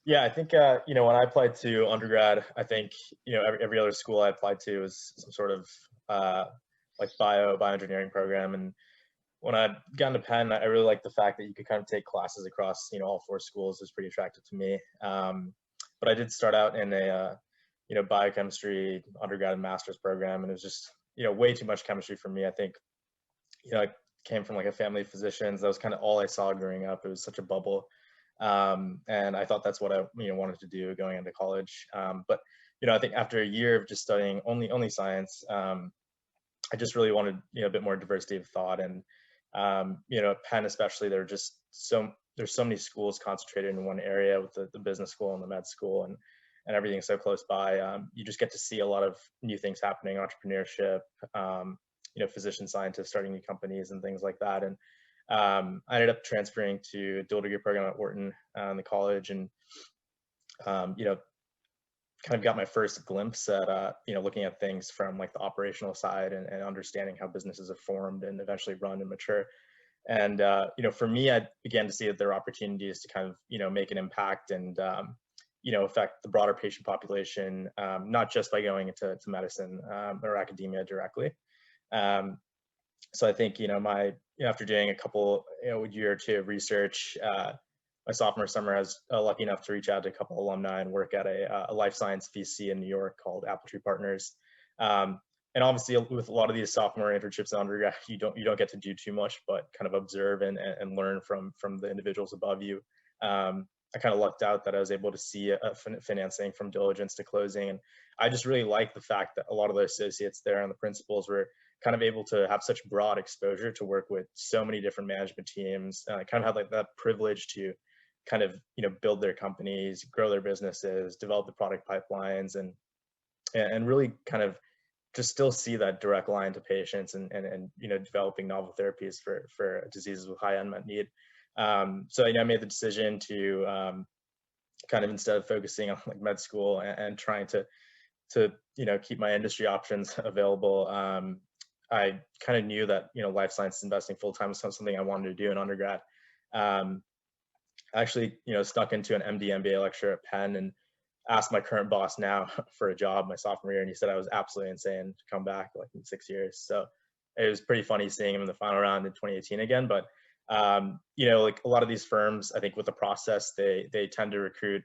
Yeah, I think, when I applied to undergrad, I think, every other school I applied to was some sort of, uh, like bioengineering program. And when I got into Penn, I really liked the fact that you could kind of take classes across, all four schools. It was pretty attractive to me. But I did start out in a, biochemistry undergrad and master's program, and it was just, way too much chemistry for me. I think, I came from like a family of physicians. That was kind of all I saw growing up. It was such a bubble. And I thought that's what I wanted to do going into college. But I think after a year of just studying only science, I just really wanted a bit more diversity of thought. And at Penn especially, there's so many schools concentrated in one area with the business school and the med school, and everything so close by. You just get to see a lot of new things happening, entrepreneurship, physician scientists starting new companies and things like that. And I ended up transferring to a dual degree program at Wharton in the college, and kind of got my first glimpse at looking at things from like the operational side, and understanding how businesses are formed and eventually run and mature. And for me, I began to see that there are opportunities to kind of make an impact and affect the broader patient population, not just by going into medicine or academia directly. Um, so I think my after doing a couple year or two of research, my sophomore summer, I was lucky enough to reach out to a couple alumni and work at a life science VC in New York called Appletree Partners. And obviously, with a lot of these sophomore internships in undergrad, you don't get to do too much, but kind of observe and learn from the individuals above you. I kind of lucked out that I was able to see financing from diligence to closing, and I just really like the fact that a lot of the associates there and the principals were kind of able to have such broad exposure to work with so many different management teams. I kind of had like that privilege to kind of build their companies, grow their businesses, develop the product pipelines, and really kind of just still see that direct line to patients, and developing novel therapies for diseases with high unmet need. So I made the decision to kind of, instead of focusing on like med school and trying to keep my industry options available, I kind of knew that life sciences investing full time was something I wanted to do in undergrad. I actually stuck into an MD MBA lecture at Penn and asked my current boss now for a job my sophomore year, and he said I was absolutely insane to come back like in 6 years. So it was pretty funny seeing him in the final round in 2018 again. But like a lot of these firms, I think with the process, they tend to recruit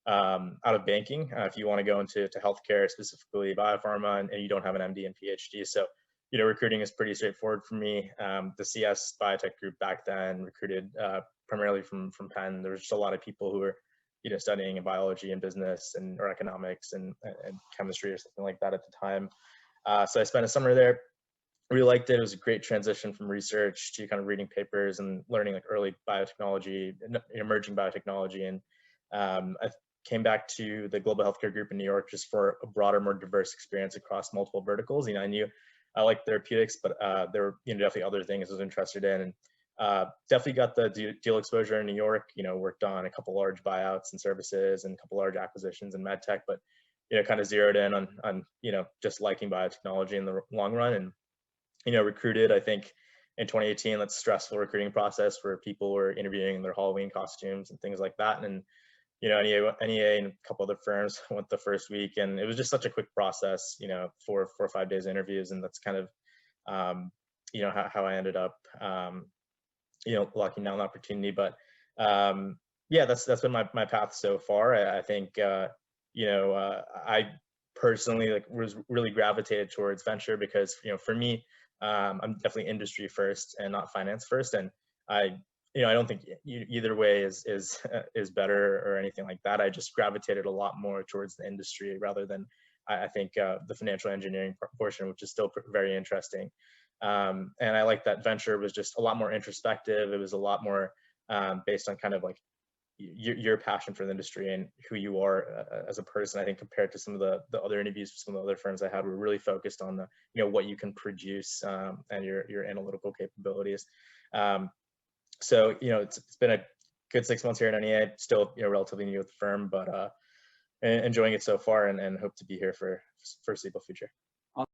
out of banking if you want to go into healthcare, specifically biopharma, and you don't have an MD and PhD. So recruiting is pretty straightforward for me. The CS biotech group back then recruited primarily from Penn. There was just a lot of people who were studying in biology and business or economics and chemistry or something like that at the time. So I spent a summer there. Really liked it. It was a great transition from research to kind of reading papers and learning like early biotechnology, emerging biotechnology. And I came back to the global healthcare group in New York just for a broader, more diverse experience across multiple verticals. I knew I liked therapeutics, but there were definitely other things I was interested in. And definitely got the deal exposure in New York. Worked on a couple large buyouts and services and a couple large acquisitions in med tech, but kind of zeroed in on just liking biotechnology in the long run. And recruited, I think, in 2018, that's a stressful recruiting process where people were interviewing in their Halloween costumes and things like that. And NEA and a couple other firms went the first week, and it was just such a quick process. 4 or 5 days interviews, and that's kind of how I ended up locking down the opportunity. But yeah, that's been my path so far. I think I personally was really gravitated towards venture because for me, I'm definitely industry first and not finance first. And I don't think either way is better or anything like that. I just gravitated a lot more towards the industry rather than I think the financial engineering portion, which is still very interesting. And I like that venture was just a lot more introspective. It was a lot more based on kind of like your passion for the industry and who you are as a person. I think compared to some of the other interviews, some of the other firms I had were really focused on the what you can produce and your analytical capabilities. So it's been a good 6 months here at NEA. Still relatively new with the firm, but enjoying it so far, and hope to be here for foreseeable future.